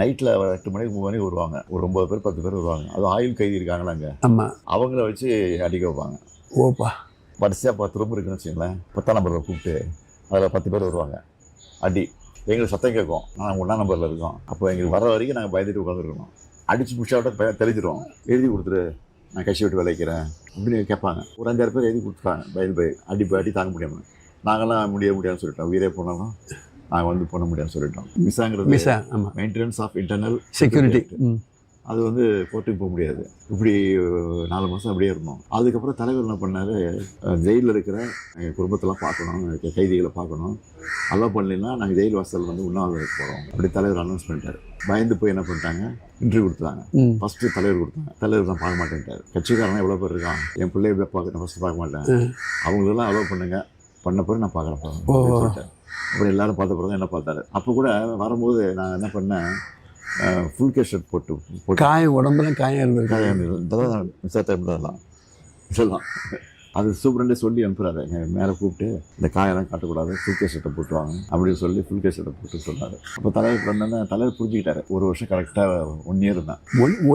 நைட்டில் 8 மணிக்கு 3 மணிக்கு வருவாங்க. ஒரு 9 பேர் 10 பேர் வருவாங்க. அதுவும் ஆயுள் கைதி இருக்காங்களா அங்கே, ஆமாம். அவங்கள வச்சு அடிக்க வைப்பாங்க. ஓப்பா. வரிசையாக 10 ரூம் இருக்குன்னு வச்சுங்களேன். 10ஆம் நம்பரில் கூப்பிட்டு அதில் 10 பேர் வருவாங்க. அடி எங்களுக்கு சத்தம் கேட்கும். நாங்கள் 1ஆம் நம்பரில் இருக்கோம். அப்போ எங்களுக்கு வர வரைக்கும் நாங்கள் பயந்துட்டு உட்காந்துருக்கணும். அடித்து முடிச்சாவிட்ட தெளிச்சிடுவோம். எழுதி கொடுத்துரு, நான் கட்சி விட்டு விளைக்கிறேன் அப்படின்னு கேட்பாங்க. ஒரு 5-6 பேர் எழுதி கொடுத்துட்டாங்க. பயந்து அடி தாங்க முடியாமல். நாங்களாம் முடியாதுன்னு சொல்லிட்டோம். உயிரே போனாலும் நாங்கள் வந்து பண்ண முடியாதுன்னு சொல்லிட்டோம். மிஸ்ஸாங்கிறது மெயின்டெனன்ஸ் ஆஃப் இன்டர்னல் செக்யூரிட்டி. அது வந்து கோர்ட்டுக்கு போக முடியாது. இப்படி 4 மாதம் அப்படியே இருந்தோம். அதுக்கப்புறம் தலைவர் என்ன பண்ணார், ஜெயிலில் இருக்கிற எங்கள் குடும்பத்தெல்லாம் பார்க்கணும், கைதிகளை பார்க்கணும், அலோவ் பண்ணலைன்னா நாங்கள் ஜெயில் வாசல் வந்து உண்ணாவிரதம் போகிறோம் அப்படி தலைவர் அனௌன்ஸ் பண்ணிட்டார். பயந்து போய் என்ன பண்ணிட்டாங்க, இன்டர்வியூ கொடுத்தாங்க. ஃபஸ்ட்டு தலைவர் கொடுத்தாங்க. தலைவர் தான் பார்க்க மாட்டேன்ட்டார். கட்சிக்காரனா எவ்வளோ பேர் இருக்கான், என் பிள்ளைய பார்க்க ஃபஸ்ட்டு பார்க்க மாட்டேன், அவங்களெல்லாம் அலோவ் பண்ணுங்க, பண்ண பிறகு நான் பார்க்குறேன் சொல்லிட்டேன். அப்படி எல்லாரும் பார்த்த பிறகு என்ன பார்த்தாரு. அப்போ கூட வரும்போது நான் என்ன பண்ணேன், ஃபுல் கேஸ் ஷர்ட் போட்டு காயம், உடம்புல காயம் இருந்தது. காயம் இதெல்லாம் மிஸ் இதெல்லாம் அது சூப்பரண்டே சொல்லி அனுப்புகிறாரு. மேலே கூப்பிட்டு இந்த காயெல்லாம் காட்டக்கூடாது, ஃபுல் கேஸ் ஷர்ட்டை போட்டுவாங்க அப்படின்னு சொல்லி ஃபுல் கேஸ் ஷர்ட்டை போட்டு சொன்னார். அப்போ தலைவர் வந்தோன்னே தலைவர் புரிஞ்சுக்கிட்டாரு. 1 வருஷம் கரெக்டாக 1 இயர் தான்.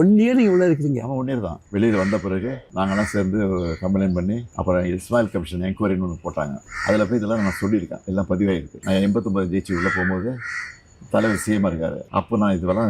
1 இயர் இவ்வளோ இருக்குதுங்க. ஆமாம், 1 இயர் தான். வெளியில் வந்த பிறகு நாங்கள்லாம் சேர்ந்து கம்ப்ளைண்ட் பண்ணி அப்புறம் இஸ்மாயில் கமிஷன் என்கொயரின்னு ஒன்று போட்டாங்க. அதில் போய் இதெல்லாம் நான் சொல்லியிருக்கேன், எல்லாம் பதிவாகிருக்கு. நான் 89 ஜெயிச்சு உள்ளே போகும்போது தலைவர் சிஎம்மாக இருக்கார். அப்போ நான் இதெல்லாம்